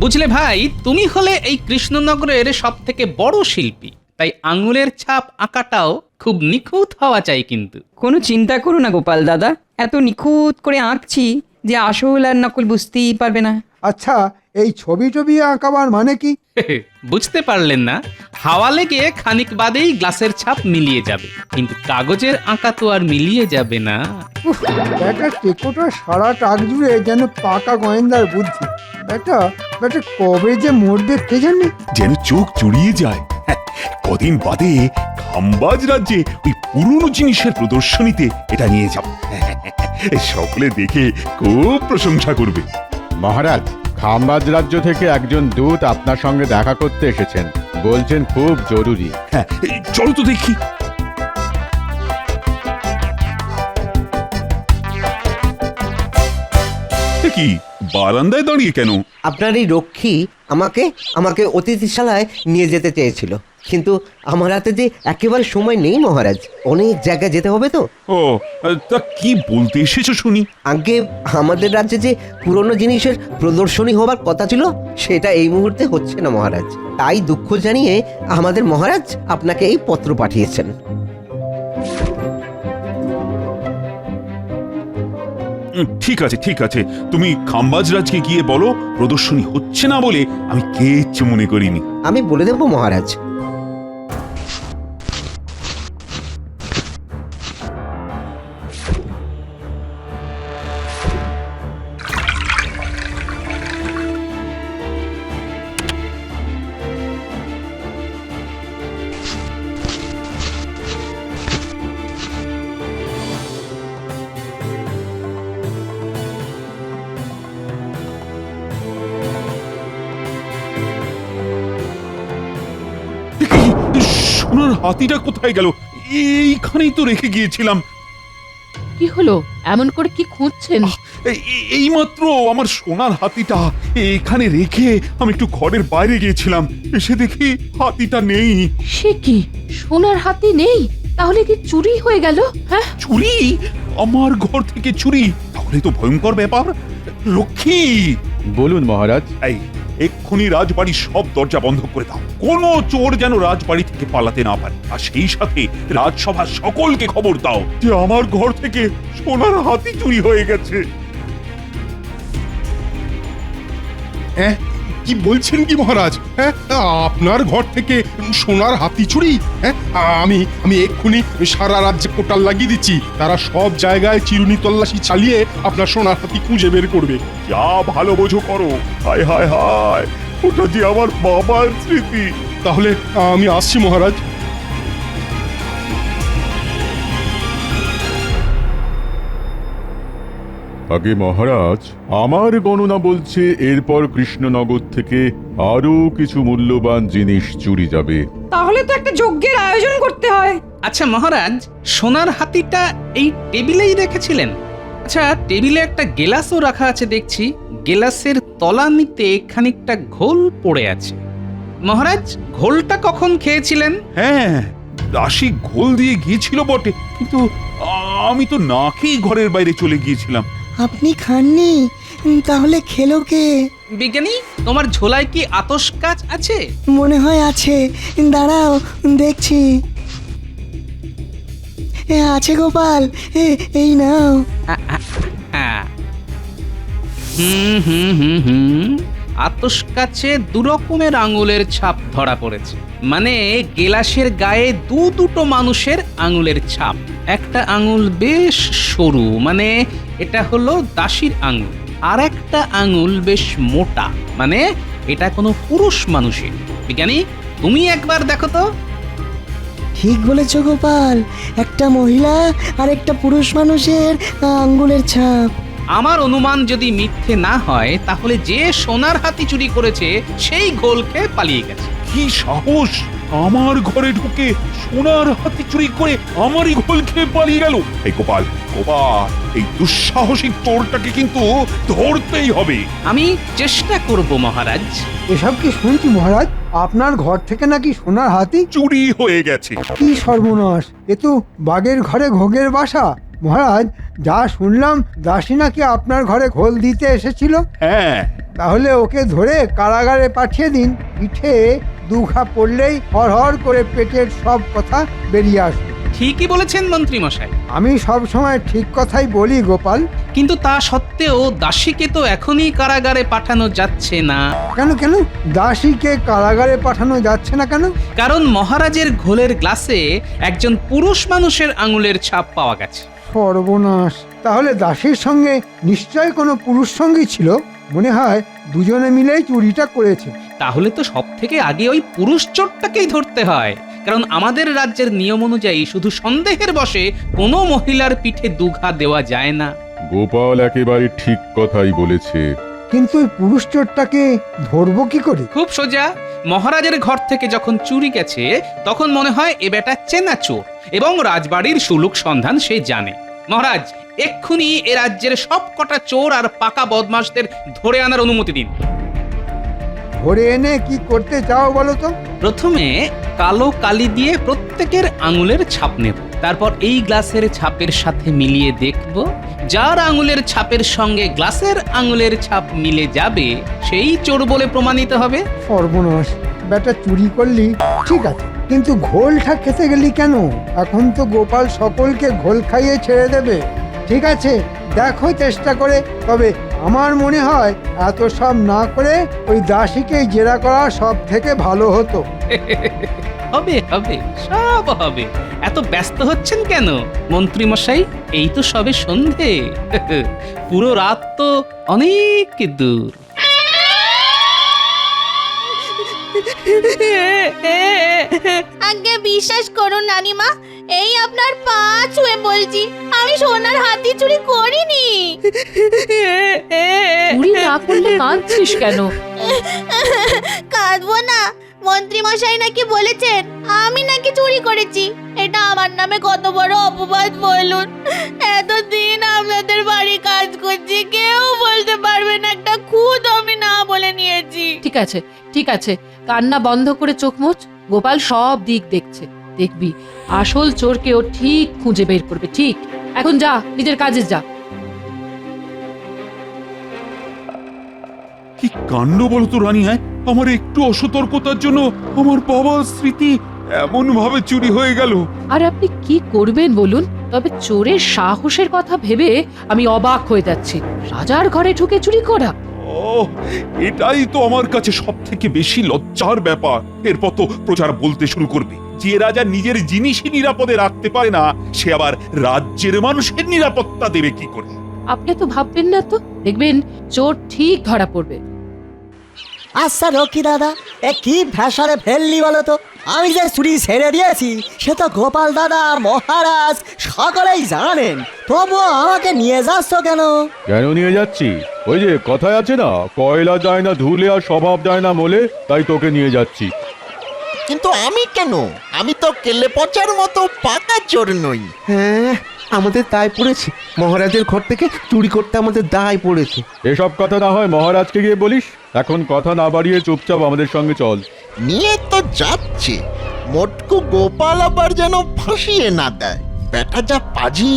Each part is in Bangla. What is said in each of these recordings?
বুঝলে ভাই, তুমি হলে এই কৃষ্ণনগরের সব থেকে বড় শিল্পী, তাই আঙুলের ছাপ আঁকাটাও খুব নিখুঁত হওয়া চাই কিন্তু। কোনো চিন্তা করো না গোপাল দাদা, এত নিখুঁত করে আঁকছি যে আসল আর নকল বুঝতেই পারবে না। আচ্ছা, এই ছবি টবি আঁকাবার মানে কি? বুঝতে পারলেন না? হাওয়া লেগে খানিক বাদেই গ্লাসের ছাপ মিলিয়ে যাবে, কিন্তু কাগজের আঁকা তো আর মিলিয়ে যাবে না। একটা টেকোটা সারা টাক জুড়ে যেন পাকা গোয়েন্দার বুদ্ধি। বেটা বেটা কবে যে মরবে কে জানে। যেন চোখ জুড়িয়ে যায়। হ্যাঁ, কদিন বাদে খাম্বাজ রাজ্যে ওই পুরনো জিনিসের প্রদর্শনীতে এটা নিয়ে যাব। সকলে দেখে খুব প্রশংসা করবে। মহারাজ, খাম্বাজ রাজ্য থেকে একজন দূত আপনার সঙ্গে দেখা করতে এসেছেন, বলছেন খুব জরুরি। হ্যাঁ, চলো তো দেখি। কি বারান্দায় দাঁড়িয়ে কেন? আপনার এই রক্ষী আমাকে অতিথিশালায় নিয়ে যেতে চেয়েছিল, কিন্তু আমার হাতে যে একেবারে সময় নেই মহারাজ, অনেক জায়গায় যেতে হবে তো। ও, তা কি বলতে এসেছো শুনি? আগে আমাদের রাজ্যে যে পুরনো জিনিসের প্রদর্শনী হবার কথা ছিল, সেটা এই মুহূর্তে হচ্ছে না মহারাজ। তাই দুঃখ জানিয়ে আমাদের মহারাজ আপনাকে এই পত্র পাঠিয়েছেন। ঠিক আছে, ঠিক আছে, তুমি খাম্বাজ রাজকে গিয়ে বলো প্রদর্শনী হচ্ছে না বলে আমি কিচ্ছু মনে করিনি। আমি বলে দেব মহারাজ। সোনার হাতিটা কোথায় গেল? এইখানেই তো রেখে গিয়েছিলাম। কি হলো? এমন করে কি খুঁজছেন? এইমাত্র আমার সোনার হাতিটা এখানে রেখে আমি একটু ঘরের বাইরে গিয়েছিলাম, এসে দেখি হাতিটা নেই। সে কি, সোনার হাতি নেই? তাহলে কি চুরি হয়ে গেল? হ্যাঁ, চুরি? আমার ঘর থেকে চুরি? তাহলে তো ভয়ঙ্কর ব্যাপার। লক্ষ্মী, বলুন মহারাজ। এই এক্ষুনি রাজবাড়ির সব দরজা বন্ধ করে দাও। কোনো চোর যেন রাজবাড়ি থেকে পালাতে না পারে। আর সেই সাথে রাজসভার সকলকে খবর দাও যে আমার ঘর থেকে সোনার হাতি চুরি হয়ে গেছে। কি বলছেন কি মহারাজ? হ্যাঁ, আপনার ঘর থেকে সোনার হাতি চুরি? হ্যাঁ, আমি এক্ষুনি সারা রাজ্যে কোটাল লাগিয়ে দিচ্ছি। তারা সব জায়গায় চিরুনি তল্লাশি চালিয়ে আপনার সোনার হাতি খুঁজে বের করবে। যা ভালো বোঝো করো। হায় হায় হায়, ওটা যে আমার বাবার স্মৃতি। তাহলে আমি আসছি মহারাজ। আগে মহারাজ, আমার গণনা বলছে এরপর কৃষ্ণনগর থেকে আরো কিছু মূল্যবান জিনিস চুরি যাবে। তাহলে তো একটা যজ্ঞের আয়োজন করতে হয়। আচ্ছা মহারাজ, সোনার হাতিটা এই টেবিলেই রেখেছিলেন? আচ্ছা, টেবিলে একটা গেলাসও রাখা আছে দেখছি। গেলাসের তলানিতে খানিকটা ঘোল পড়ে আছে। মহারাজ, ঘোলটা কখন খেয়েছিলেন? হ্যাঁ, দাসী ঘোল দিয়ে গিয়েছিল বটে, কিন্তু আমি তো না খেয়ে ঘরের বাইরে চলে গিয়েছিলাম। আপনি খাননি? তাহলে খেলো কে? বিজ্ঞানী, তোমার ঝোলায় কি আতশ কাচ আছে? মনে হয় আছে, দাঁড়াও দেখছি। আছে গোপাল, এই নাও। আতশ কাছে দু রকমের আঙুলের ছাপ ধরা পড়েছে। মানে গেলাসের গায়ে দুটো মানুষের আঙুলের ছাপ। একটা আঙুল বেশ সরু, মানে এটা হলো দাসীর আঙুল। আর একটা আঙুল বেশ মোটা, মানে এটা কোনো পুরুষ মানুষের। বিজ্ঞানী, তুমি একবার দেখো তো। ঠিক বলেছ গোপাল, একটা মহিলা আর একটা পুরুষ মানুষের আঙ্গুলের ছাপ। আমার অনুমান যদি মিথ্যে না হয়, তাহলে যে সোনার হাতি চুরি করেছে সেই ঘোল খেয়ে পালিয়ে গেছে। কি সাহস! আমার ঘরে ঢুকে সোনার হাতি চুরি করে আমারই ঘোল খেয়ে পালিয়ে গেল। এই গোপাল, গোপাল, এই দুঃসাহসিক চোরটাকে কিন্তু ধরতেই হবে। আমি চেষ্টা করব মহারাজ। এসব কি শুনছি মহারাজ? আপনার ঘর থেকে নাকি সোনার হাতি চুরি হয়ে গেছে। কি সর্বনাশ! এ তো বাঘের ঘরে ঘোগের বাসা। মহারাজ, যা শুনলাম দাসী নাকি আপনার ঘরে ঘোল দিতে এসেছিল। হ্যাঁ, তাহলে ওকে ধরে কারাগারে পাঠিয়ে দিন। পিঠে দুঘা পড়লেই হড়হড় করে পেটের সব কথা বেরিয়ে আসবে। ঠিকই বলেছেন মন্ত্রী মশাই। আমি সব সময় ঠিক কথাই বলি গোপাল। কিন্তু তা সত্ত্বেও দাসীকে তো এখনই কারাগারে পাঠানো যাচ্ছে না। কেন কেন দাসীকে কারাগারে পাঠানো যাচ্ছে না কেন? কারণ মহারাজের ঘোলের গ্লাসে একজন পুরুষ মানুষের আঙুলের ছাপ পাওয়া গেছে। সর্বনাশ! তাহলে দাসীর সঙ্গে নিশ্চয় কোনো পুরুষ সঙ্গী ছিল। মনে হয় দুজনে মিলেই চুরিটা করেছে। তাহলে তো সব থেকে আগে ওই পুরুষ চোরটাকেই ধরতে হয়। কারণ আমাদের রাজ্যের নিয়ম অনুযায়ী শুধু সন্দেহের বশে কোনো মহিলার পিঠে দুঘা দেওয়া যায় না। গোপাল একেবারে ঠিক কথাই বলেছে। কিন্তু ওই পুরুষ চোরটাকে ধরবো কি করে? খুব সোজা। মহারাজের ঘর থেকে যখন চুরি গেছে তখন মনে হয় এ বেটা চেনা চোর এবং রাজবাড়ির সুলুক সন্ধান সে জানে। মহারাজ, এক্ষুনি এ রাজ্যের সব কটা চোর আর পাকা বদমাশদের ধরে আনার অনুমতি দিন। ধরে এনে কি করতে চাও বলো তো? প্রথমে কালো কালি দিয়ে প্রত্যেকের আঙুলের ছাপ নেব। তারপর এই গ্লাসের ছাপের সাথে মিলিয়ে দেখব। যার আঙুলের ছাপের সঙ্গে গ্লাসের আঙুলের ছাপ মিলে যাবে সেই চোর বলে প্রমাণিত হবে। সর্বনাশ! বেটা চুরি করলি ঠিক আছে, কিন্তু ঘোলটা খেতে গেলি কেন? এখন তো গোপাল সকলকে ঘোল খাইয়ে ছেড়ে দেবে। ঠিক আছে, দেখো চেষ্টা করে। তবে আমার মনে হয় এত সব না করে ওই দাসীকে জেরা করা সব থেকে ভালো হতো। হবে হবে, সব হবে। এত ব্যস্ত হচ্ছেন কেন মন্ত্রী মশাই? এই তো সবে সন্ধে। পুরো রাত তো অনেক দূর। আগে বিশ্বাস করুন নানিমা, এই আপনার পা ছুঁয়ে বলছি, আমি সোনার হাতি চুরি করিনি। চুরি না করলে কাঁদছিস কেন? কাঁদবো না, মন্ত্রী মশাই নাকি বলেছেন আমি নাকি চুরি করেছি। এটা আমার নামে কত বড় অপবাদ বলুন। এতদিন আপনাদের বাড়ি কাজ করছি, কেউ বলতে পারবে না একটা খুদ আমি না বলে নিয়েছি। ঠিক আছে ঠিক আছে, কান্না বন্ধ করে চোখ মুচ। গোপাল সব দিক দেখছে, দেখবি আসল চোরকে ও ঠিক খুঁজে বের করবে। ঠিক, এখন যা, নিজের কাজে যা। কি কাণ্ড বলতো রানী। হ্যাঁ, আমার একটু অসতর্কতার জন্য আমার বাবার স্মৃতি এমন ভাবে চুরি হয়ে গেল। আর আপনি কি করবেন বলুন? তবে চোরের সাহসের কথা ভেবে আমি অবাক হয়ে যাচ্ছি। রাজার ঘরে ঢুকে চুরি করা! ও, এটাই তো আমার কাছে সব থেকে বেশি লজ্জার ব্যাপার। এরপর তো প্রচার বলতে শুরু করবে যে রাজা নিজের জিনিসই নিরাপদে রাখতে পারে না, সে আবার রাজ্যের মানুষের নিরাপত্তা দেবে কি করে? আপনি তো ভাববেন না তো, দেখবেন চোর ঠিক ধরা পড়বে। আচ্ছা রকি দাদা, এ কি ভ্যাসারে ফেললি বলো তো? আমি যে চুরি ছেড়ে দিয়েছি সে তো গোপাল দাদা আর মহারাজ সকলেই জানেন, তবুও আমাকে নিয়ে যাচ্ছ কেন? কেন নিয়ে যাচ্ছি? ওই যে কথায় আছে না, কয়লা যায় না ধুলে আর স্বভাব যায় না মোলে, তাই তোকে নিয়ে যাচ্ছি। কিন্তু আমি কেন? আমি তো কেলে পচার মতো পাকা চোর নই। হ্যাঁ, আমাদের দায় পড়েছে। মহারাজের ঘর থেকে চুরি করতে আমাদের দায় পড়েছে। এসব কথা না হয় মহারাজকে গিয়ে বলিস। এখন কথা না বাড়িয়ে চুপচাপ আমাদের সঙ্গে চল। নিয়ে তো যাচ্ছে, মোটকু গোপাল আবার যেন ফাঁসিয়ে না দেয়। বেটা যা পাজি।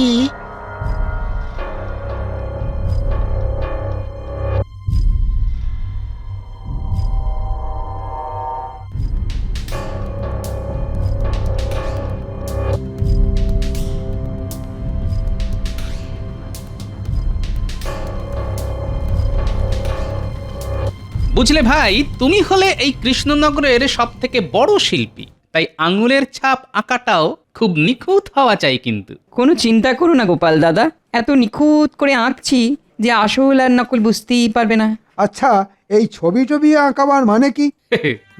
বুঝলে ভাই, তুমি হলে এই কৃষ্ণনগরের সব থেকে বড় শিল্পী, তাই আঙুলের ছাপ আঁকাটাও খুব নিখুঁত হওয়া চাই। কিন্তু কোনো চিন্তা করো না গোপাল দাদা, এত নিখুঁত করে আঁকছি যে আসল আর নকল বুঝতেই পারবে না। আচ্ছা, এই ছবি টবি আঁকাবার মানে কি?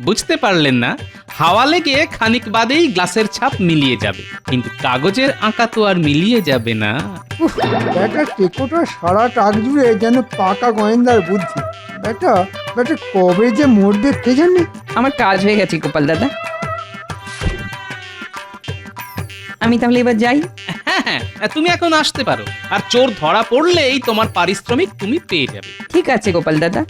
বুঝতে পারলেন না? হাওয়া লেগে খানিক বাদেই গ্লাসের ছাপ মিলিয়ে যাবে, কিন্তু কাগজের আঁকা তো আর মিলিয়ে যাবে না। উফ, বেটা টেকোটা সারা টাক জুড়ে যেন পাকা গোয়েন্দার বুদ্ধি। বেটা বেটা কবে যে মরবে কে জানে। আমার কাজ হয়ে গেছে গোপাল দাদা, আমি তাহলে এবার যাই। হ্যাঁ হ্যাঁ, তুমি এখন আসতে পারো। আর চোর ধরা পড়লেই তোমার পারিশ্রমিক তুমি পেয়ে যাবে। ঠিক আছে গোপাল দাদা।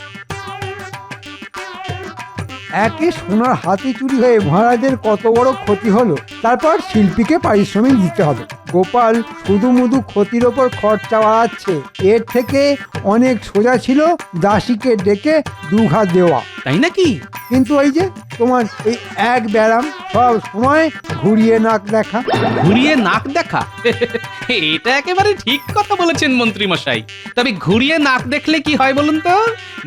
একে সোনার হাতি চুরি হয়ে মহারাজের কত বড় ক্ষতি হলো, তারপর শিল্পীকে পারিশ্রমিক দিতে হবে। গোপাল শুধু মুধু ক্ষতির ওপর খরচা বাড়াচ্ছে। এর থেকে অনেক সোজা ছিল দাসীকে ডেকে দুঘা দেওয়া। তাই নাকি? কিন্তু ওই যে তোমার এই এক ব্যারাম, সব সময় ঘুরিয়ে নাক দেখা। ঘুরিয়ে নাক দেখা? এটা একেবারে ঠিক কথা বলেছেন মন্ত্রী মশাই। তবে ঘুরিয়ে নাক দেখলে কি হয় বলুন তো?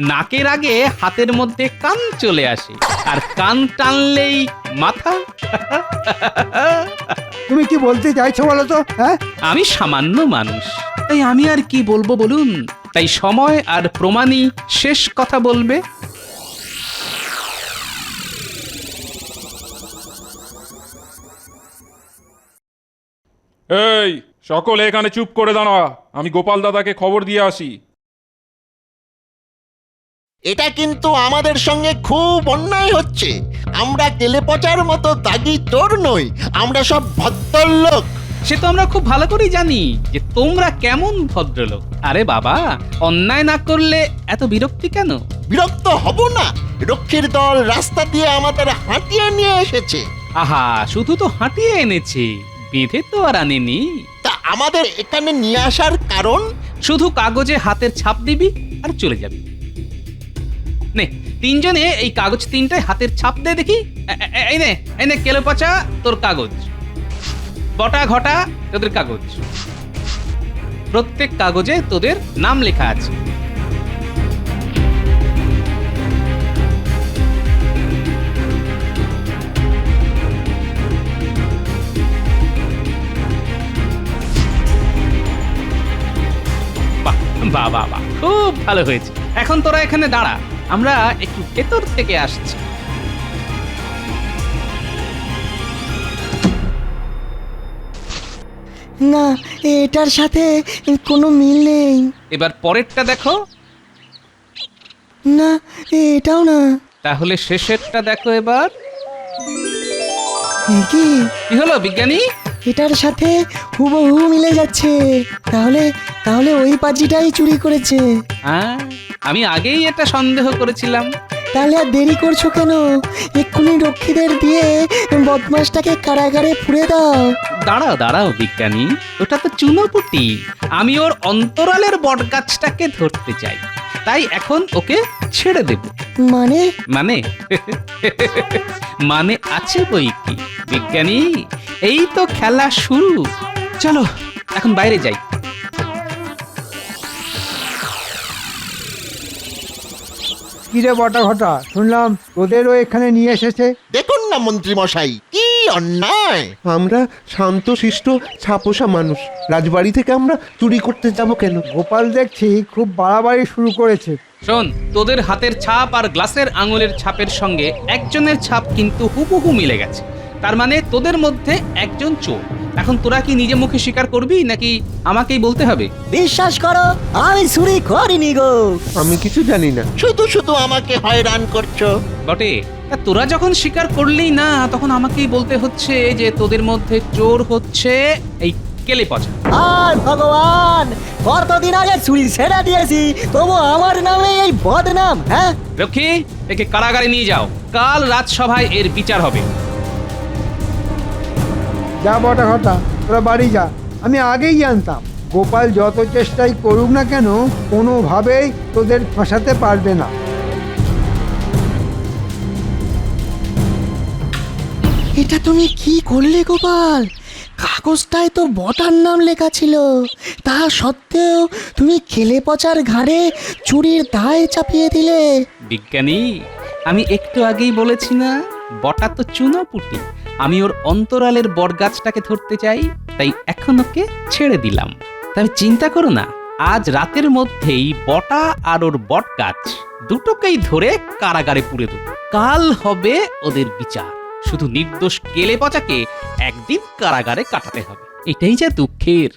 নাকের আগে হাতের মধ্যে কান চলে আসে, আর কান টানলেই মাথা। তুমি কি বলতে চাইছো বলো তো? হ্যাঁ, আমি সামান্য মানুষ, তাই আমি আর কি বলবো বলুন? তাই সময় আর প্রমাণই শেষ কথা বলবে। এই সকলে এখানে চুপ করে দাঁড়া, আমি গোপাল দাদাকে খবর দিয়ে আসি। এটা কিন্তু আমাদের সঙ্গে খুব অন্যায় হচ্ছে। আমরা তেলে পচার মতো দাগি চোর নই, আমরা সব ভদ্রলোক। সে তো আমরা খুব ভালো করেই জানি যে তোমরা কেমন ভদ্রলোক। আরে বাবা, অন্যায় না করলে এত বিরক্তি কেন? বিরক্ত হব না? রক্ষীর দল রাস্তা দিয়ে আমাদের হাঁটিয়ে নিয়ে এসেছে। আহা, শুধু তো হাঁটিয়ে এনেছে, বেঁধে তো আর আনেনি। তা আমাদের এখানে নিয়ে আসার কারণ? শুধু কাগজে হাতের ছাপ দিবি আর চলে যাবি। নে, তিনজনে এই কাগজ তিনটায় হাতের ছাপ দে দেখি। এই নে, এই নে কেলো পচা তোর কাগজ, বটা ঘটা তোদের কাগজ। প্রত্যেক কাগজে তোদের নাম লেখা আছে। বাহ বাহ বাহ, খুব ভালো হয়েছে। এখন তোরা এখানে দাঁড়া, আমরা একটু ভেতর থেকে আসছি। না, এটার সাথে কোনো মিল নেই। এবার পরেরটা দেখো। না, এটাও না। তাহলে শেষেরটা দেখো এবার। কি কি হলো বিজ্ঞানী? এটার সাথে হুবহু মিলে যাচ্ছে। তাহলে তাহলে ওই পাজিটাই চুরি করেছে। হ্যাঁ, আমি আগেই এটা সন্দেহ করেছিলাম। তাহলে আর দেরি করছো কেন? এক্ষুনি রক্ষীদের দিয়ে বদমাসটাকে কারাগারে পুরে দাও। দাঁড়াও দাঁড়াও বিজ্ঞানী, ওটা তো চুনোপুটি। আমি ওর অন্তরালের বটগাছটাকে ধরতে চাই, তাই এখন ওকে ছেড়ে দেব। মানে? মানে মানে আছে বই কি বিজ্ঞানী, এই তো খেলা শুরু। চলো এখন বাইরে যাই। কিরে বটা ঘটা, শুনলাম তোদেরও এখানে নিয়ে এসেছে। দেখুন না মন্ত্রী মশাই, কি অন্যায়! আমরা শান্তশিষ্ট ছাপোষা মানুষ, রাজবাড়ি থেকে আমরা চুরি করতে যাব কেন? গোপাল দেখছি খুব বাড়াবাড়ি শুরু করেছে। শোন, তোদের হাতের ছাপ আর গ্লাসের আঙুলের ছাপের সঙ্গে একজনের ছাপ কিন্তু হুবহু মিলে গেছে। তার মানে তোদের মধ্যে একজন চোর। এখন তোরা কি নিজে মুখে স্বীকার করবি নাকি আমাকেই বলতে হবে? বিশ্বাস করো, আমি চুরি করিনি গো। আমি কিছু জানি না। শুধু শুধু আমাকে হয়রান করছো। বটে, তা তোরা যখন স্বীকার করলেই না, তখন আমাকেই বলতে হচ্ছে যে তোদের মধ্যে চোর হচ্ছে এই কেলে পচা। আর ভগবান, কতদিন আগে চুরি ছেড়ে দিয়েছি, তবু আমার নামে এই বদনাম। হ্যাঁ, রক্ষী, একে কারাগারে নিয়ে যাও, কাল রাজসভায় এর বিচার হবে। যা বটা ঘটা, তোরা বাড়ি যা। আমি আগেই জানতাম গোপাল যত চেষ্টাই করুক না কেন, কোনোভাবেই তোদের ফাঁসাতে পারবে না। এটা তুমি কি করলে গোপাল? কাগজটায় তো বটার নাম লেখা ছিল, তা সত্ত্বেও তুমি কেলে পচার ঘাড়ে চুরির দায় চাপিয়ে দিলে। বিজ্ঞানী, আমি একটু আগেই বলেছি না, বটা তো চুনোপুটি। আমি ওর অন্তরালের বটগাছটাকে ধরতে চাই, তাই এখন ওকে ছেড়ে দিলাম। তবে চিন্তা করো না, আজ রাতের মধ্যেই বটা আর ওর বটগাছ দুটোকেই ধরে কারাগারে পুরে দেব। কাল হবে ওদের বিচার। শুধু নির্দোষ কেলে পচাকে একদিন কারাগারে কাটাতে হবে। এটাই যা দুঃখের।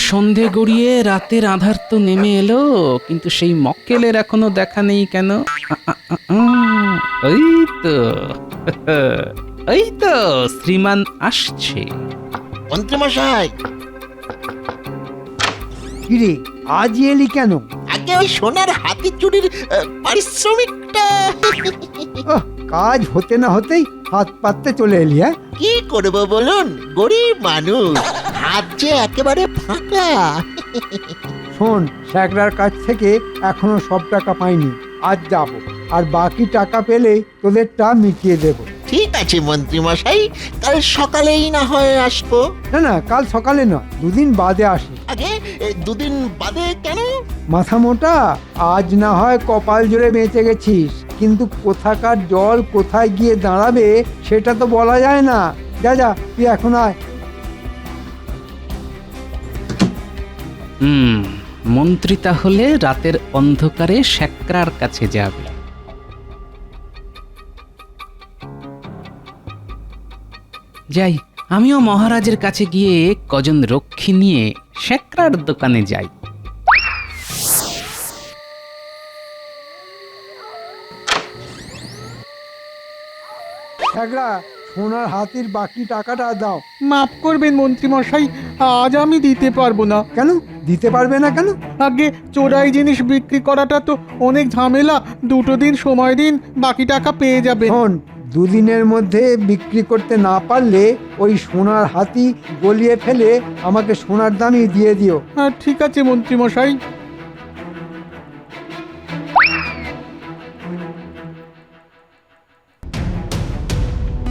সন্ধে গড়িয়ে রাতের আধার তো নেমে এলো, কিন্তু সেই মক্কেলের এখনো দেখা নেই কেন? ওই তো ওই তো শ্রীমান আসছে। মন্ত্রী মশাই, কিরে আজ এলি কেন? আগে ওই সোনার হাতি চুরির পারিশ্রমিকটা ওহ, কাজ হতে না হতেই হাত পাততে চলে এলি, হ্যাঁ? কি করব বলুন, গরিব মানুষ, হাত যে একেবারে ফাঁকা। শোন, স্যাকরার কাছ থেকে এখনো সব টাকা পাইনি, আজ যাব, আর বাকি টাকা পেলে তোদেরটা মিটিয়ে দেব। ঠিক আছে মন্ত্রী মশাই, কাল সকালেই না হয় আসবো। না না, কাল সকালে নয়, দুদিন বাদে আসি। আগে দুদিন বাদে কেন? মাথা মোটা, আজ না হয় কপাল জোরে বেঁচে গেছিস, কিন্তু কোথাকার জল কোথায় গিয়ে দাঁড়াবে সেটা তো বলা যায় না। যা যা, তুই এখন আয়। মন্ত্রী তাহলে রাতের অন্ধকারে শ্যাকরার কাছে যাবে। যাই, আমিও মহারাজের কাছে গিয়ে কজন রক্ষী নিয়ে শ্যাকরার দোকানে যাই। স্যাকরা, সোনার হাতির বাকি টাকাটা দাও। মাফ করবেন মন্ত্রী মশাই, আজ আমি দিতে পারবো না। কেন দিতে পারবে না কেন? আগে চোরাই জিনিস বিক্রি করাটা তো অনেক ঝামেলা, 2 দিন সময় দিন, বাকি টাকা পেয়ে যাবেন। শোন, দুদিনের মধ্যে বিক্রি করতে না পারলে ওই সোনার হাতি গলিয়ে ফেলে আমাকে সোনার দামই দিয়ে দিও। ঠিক আছে মন্ত্রী মশাই।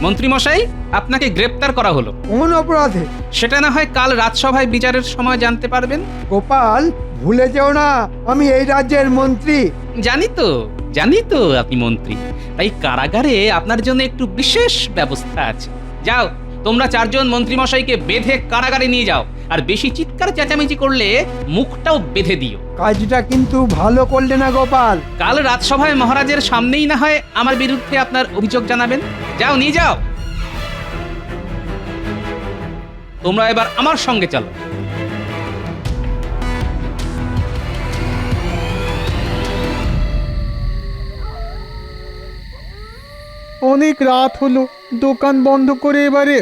মন্ত্রী মশাই, আপনাকে গ্রেপ্তার করা হলো। কোন অপরাধে? সেটা না হয় কাল রাজসভায় বিচারের সময় জানতে পারবেন। গোপাল, ভুলে যেও না আমি এই রাজ্যের মন্ত্রী। জানি তো আপনি মন্ত্রী, তাই কারাগারে আপনার জন্য একটু বিশেষ ব্যবস্থা আছে। যাও, তোমরা 4 জন মন্ত্রী মশাইকে বেঁধে কারাগারে নিয়ে যাও, আর বেশি চিৎকার চেঁচামেচি করলে মুখটাও বেঁধে দিও। কাজটা কিন্তু ভালো করলে না গোপাল। কাল রাজসভায় মহারাজের সামনেই না হয় আমার বিরুদ্ধে আপনার অভিযোগ জানাবেন। যাও, নিয়ে যাও। তোমরা এবার আমার সঙ্গে চলো। অনেক রাত হলো, দোকান বন্ধ করে এবারে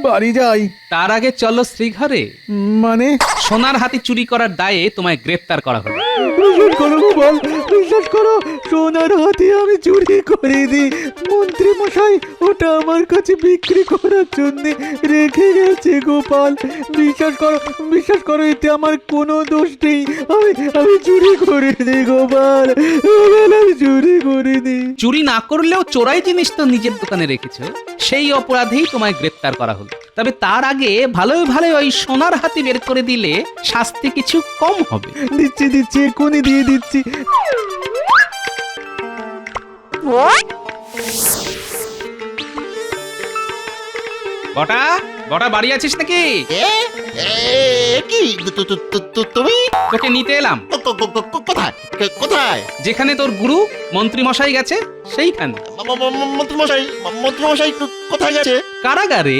বাড়ি যাই। তার আগে চলো শ্রীঘরে। মানে? সোনার হাতি চুরি করার দায়ে তোমায় গ্রেফতার করা হলো। বিশ্বাস করো গোপাল, বিশ্বাস করো, সোনার হাতি আমি চুরি করিনি। মন্ত্রী মশাই ওটা আমার কাছে বিক্রি করার জন্য রেখে গেছে গোপাল। বিশ্বাস করো, এতে আমার কোনো দোষ নেই। আমি চুরি করিনি গোপাল, আমি চুরি করিনি। চুরি না করলেও চোরাই জিনিস তো নিজের দোকানে রেখেছো, সেই অপরাধেই তোমায় গ্রেফতার করা হলো। তবে তার আগে ভালো ওই সোনার হাতি বের করে দিলে শাস্তি কিছু কম হবে। দিচ্ছি, এক্ষুনি দিয়ে দিচ্ছি। বটা বাড়ি আছিস নাকি? কি তুমি? তোকে নিতে এলাম। কোথায়? যেখানে তোর গুরু মন্ত্রী মশাই গেছে সেইখানে। মন্ত্রী মশাই কোথায় গেছে? কারাগারে।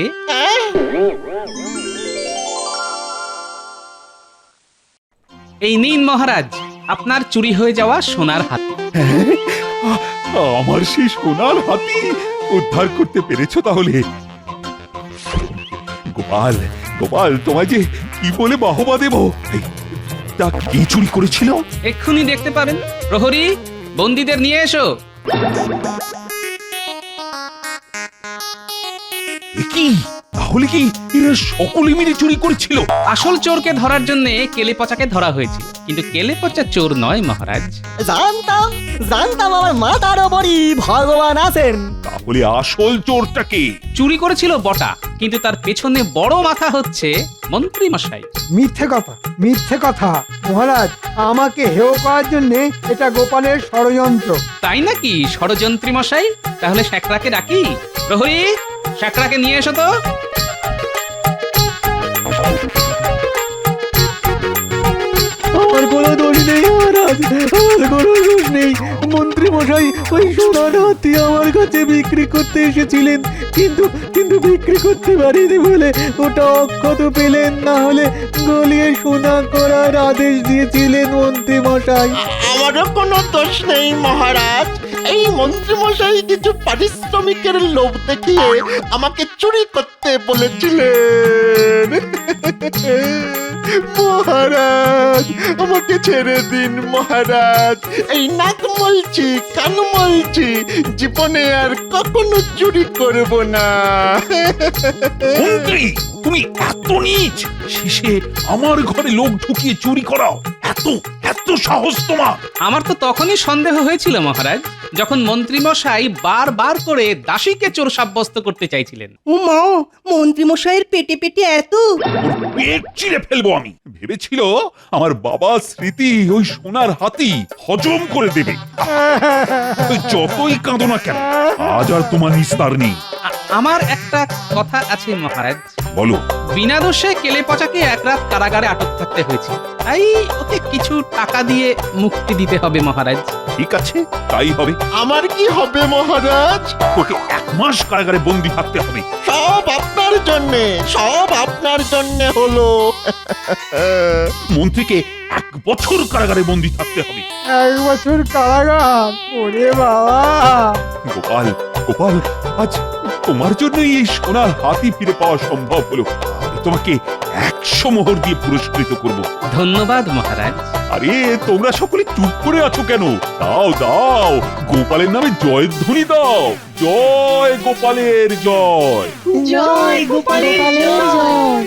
এই নিন মহারাজ, আপনার চুরি হয়ে যাওয়া সোনার হাতি। আমার সেই সোনার হাতি উদ্ধার করতে পেরেছো তাহলে? গোপাল, তোমায় যে কি বলে বাহবা দেব। তা কি চুরি করেছিল? এক্ষুনি দেখতে পাবেন। প্রহরী, বন্দীদের নিয়ে এসো। কি তাহলে কি এরা সকলে মিলে চুরি করেছিল? আসল চোরকে ধরার জন্য কেলেপচাকে ধরা হয়েছিল, কিন্তু কেলেপচা চোর নয় মহারাজ। জানতাম আমার মাথার ওপরই ভগবান আছেন। তাহলে আসল চোরটাকে? চুরি করেছিল বটা, কিন্তু তার পেছনে বড় মাথা হচ্ছে মন্ত্রী মশাই। মিথ্যে কথা মহারাজ, আমাকে হেয় করার জন্য এটা গোপালের ষড়যন্ত্র। তাই নাকি ষড়যন্ত্রী মশাই? তাহলে শ্যাকরাকে ডাকি। প্রহরী, শ্যাকরাকে নিয়ে এসো তো। আমার কোনো দোষ নেই মহারাজ, আমার কোনো দোষ নেই। মন্ত্রী মশাই ওই সোনার হাতি আমার কাছে বিক্রি করতে এসেছিলেন, কিন্তু বিক্রি করতে পারিনি বলে ওটা অক্ষত পেলেন, না হলে গলিয়ে সোনা করার আদেশ দিয়েছিলেন মন্ত্রী মশাই। আমার ওর কোনো দোষ নেই মহারাজ। এই মন্ত্রীমশাই কিছু পারিশ্রমিকের লোভ দেখিয়ে আমাকে চুরি করতে বলেছিলেন। মহারাজ আমাকে ছেড়ে দিন মহারাজ। এই নাক মলছি, কান মলছি, জীবনে আর কখনো চুরি করব না। মন্ত্রী তুমি এত নীচ, শেষে আমার ঘরে লোক ঢুকিয়ে চুরি করাও, এত এত সাহস তোমার! আমার তো তখনই সন্দেহ হয়েছিল মহারাজ, যখন মন্ত্রীমশাই বারবার করে দাসীকে চোর সাব্যস্ত করতে চাইছিলেন। ও মা, মন্ত্রী মশাইয়ের পেটে পেটে এত! ওর পেট চিরে ফেলবো আমি। ভেবেছিল আমার বাবার স্মৃতি ওই সোনার হাতি হজম করে দেবে। যতই কাঁদো না কেন, আজ আর তোমার নিস্তার নেই। আমার একটা কথা আছে মহারাজ। বলো। বিনা দোষে কেলে পচাকে এক রাত কারাগারে আটক থাকতে হয়েছে, তাই ওকে কিছু টাকা দিয়ে মুক্তি দিতে হবে মহারাজ। ঠিক আছে, তাই হবে। আমার কি হবে মহারাজ? ওকে 1 মাস কারাগারে বন্দি থাকতে হবে। সব আপনার জন্যে, সব আপনার জন্যে হলো। মন্ত্রীকে 1 বছর কারাগারে বন্দি থাকতে হবে। 1 বছর কারাগার? ওরে বাবা! গোপাল, গোপাল, আজ তোমার জন্যই এই সোনার হাতি ফিরে পাওয়া সম্ভব হলো। আমি তোমাকে 100 মোহর দিয়ে পুরস্কৃত করব। ধন্যবাদ মহারাজ। আরে তোমরা সকলে চুপ করে আছো কেন? দাও দাও, গোপালের নামে জয়ধ্বনি দাও। জয় গোপালের জয়। জয় গোপালের জয়।